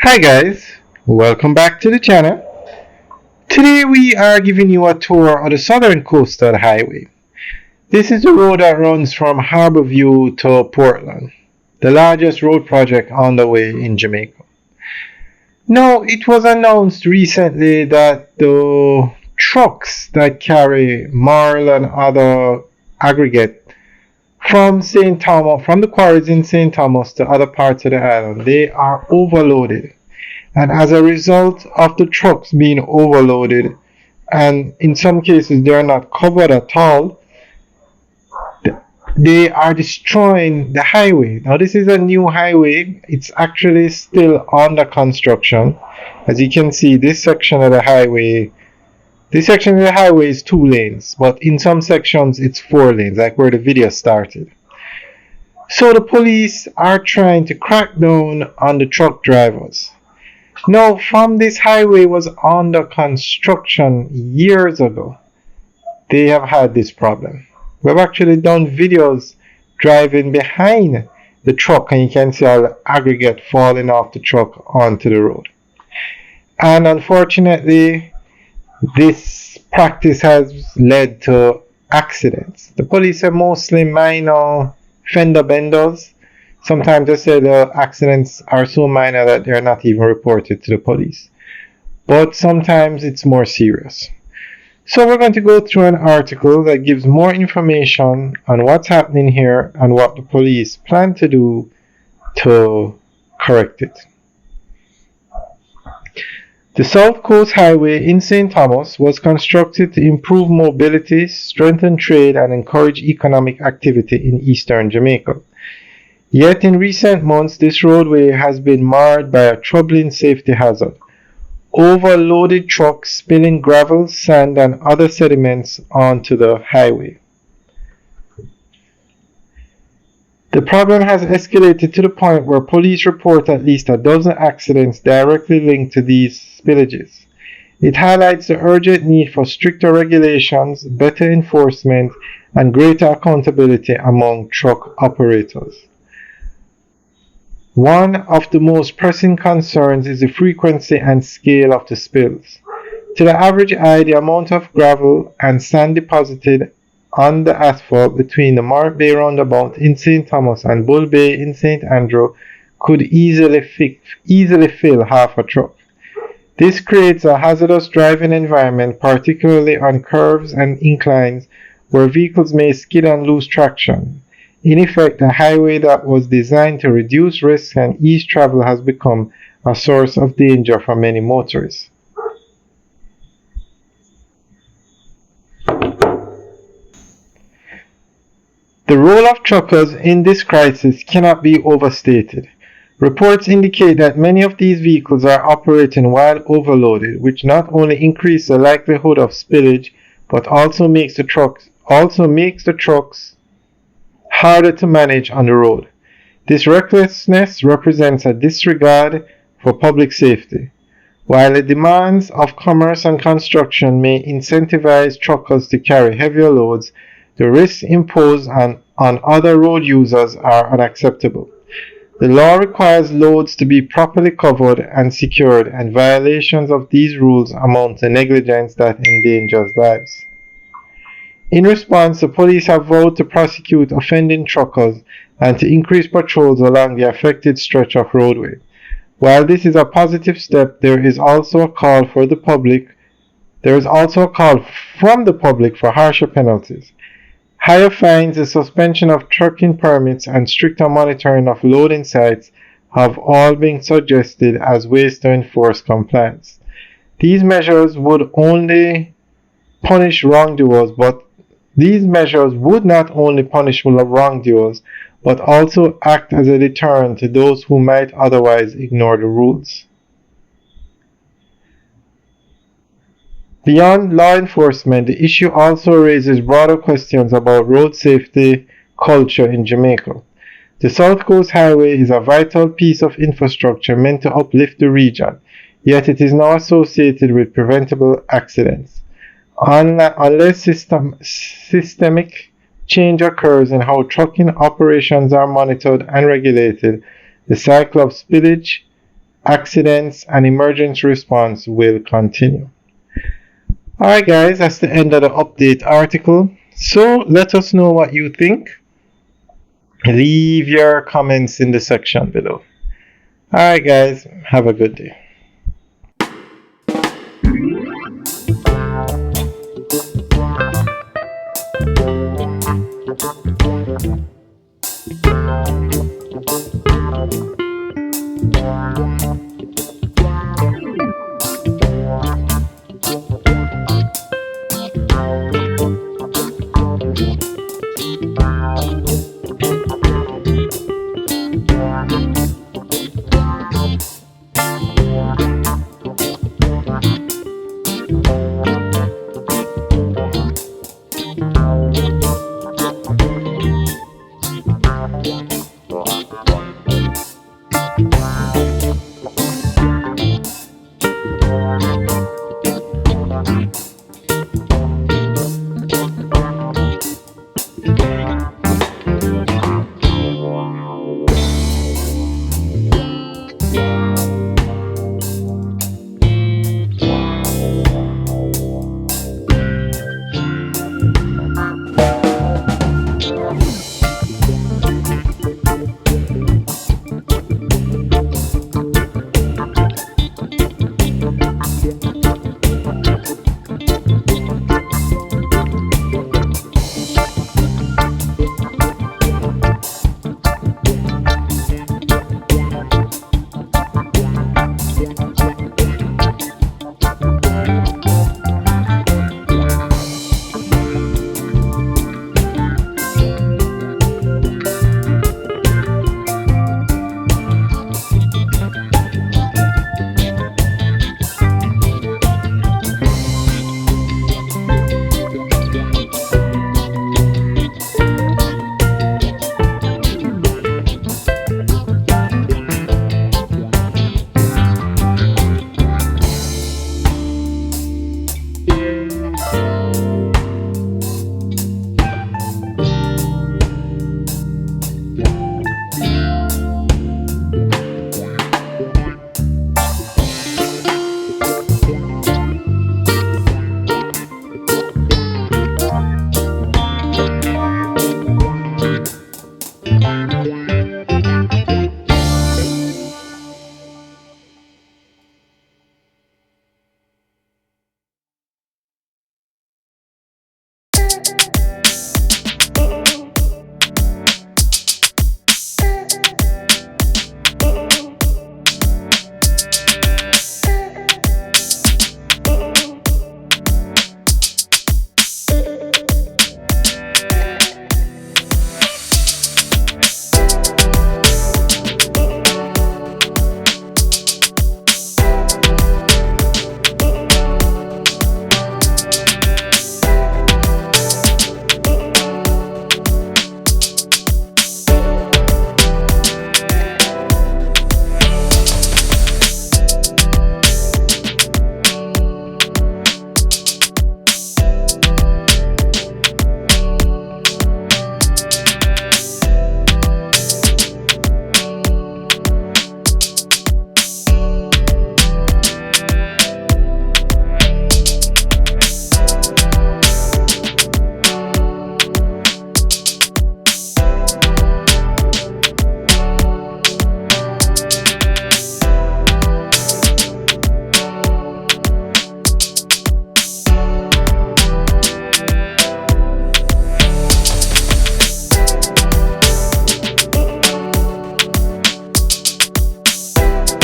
Hi guys, welcome back to the channel. Today we are giving you a tour of the Southern Coastal Highway. This is the road that runs from Harborview to Portland, the largest road project on the way in Jamaica. Now, it was announced recently that the trucks that carry marl and other aggregate from St. Thomas, from the quarries in St. Thomas to other parts of the island, they are overloaded. And as a result of the trucks being overloaded, and in some cases they are not covered at all, they are destroying the highway. Now, this is a new highway, it's actually still under construction. As you can see, this section of the highway is 2 lanes, but in some sections it's 4 lanes, like where the video started. So the police are trying to crack down on the truck drivers. Now, from this highway was under construction years ago, they have had this problem. We've actually done videos driving behind the truck, and you can see all the aggregate falling off the truck onto the road. And unfortunately, this practice has led to accidents. The police are mostly minor fender benders. Sometimes they say the accidents are so minor that they're not even reported to the police. But sometimes it's more serious. So we're going to go through an article that gives more information on what's happening here and what the police plan to do to correct it. The South Coast Highway in St. Thomas was constructed to improve mobility, strengthen trade, and encourage economic activity in eastern Jamaica. Yet in recent months, this roadway has been marred by a troubling safety hazard: overloaded trucks spilling gravel, sand, and other sediments onto the highway. The problem has escalated to the point where police report at least a dozen accidents directly linked to these spillages. It highlights the urgent need for stricter regulations, better enforcement, and greater accountability among truck operators. One of the most pressing concerns is the frequency and scale of the spills. To the average eye, the amount of gravel and sand deposited on the asphalt between the Mark Bay roundabout in St. Thomas and Bull Bay in St. Andrew could easily fill half a truck. This creates a hazardous driving environment, particularly on curves and inclines where vehicles may skid and lose traction. In effect, a highway that was designed to reduce risk and ease travel has become a source of danger for many motorists. The role of truckers in this crisis cannot be overstated. Reports indicate that many of these vehicles are operating while overloaded, which not only increases the likelihood of spillage, but also makes the trucks harder to manage on the road. This recklessness represents a disregard for public safety. While the demands of commerce and construction may incentivize truckers to carry heavier loads, the risks imposed on other road users are unacceptable. The law requires loads to be properly covered and secured, and violations of these rules amount to negligence that endangers lives. In response, the police have vowed to prosecute offending truckers and to increase patrols along the affected stretch of roadway. While this is a positive step, there is also a call from the public for harsher penalties. Higher fines, the suspension of trucking permits, and stricter monitoring of loading sites have all been suggested as ways to enforce compliance. These measures would not only punish wrongdoers, but also act as a deterrent to those who might otherwise ignore the rules. Beyond law enforcement, the issue also raises broader questions about road safety culture in Jamaica. The South Coast Highway is a vital piece of infrastructure meant to uplift the region, yet it is now associated with preventable accidents. Unless systemic change occurs in how trucking operations are monitored and regulated, the cycle of spillage accidents, and emergency response will continue. Alright, guys, that's the end of the update article. So let us know what you think. Leave your comments in the section below. Alright, guys, have a good day.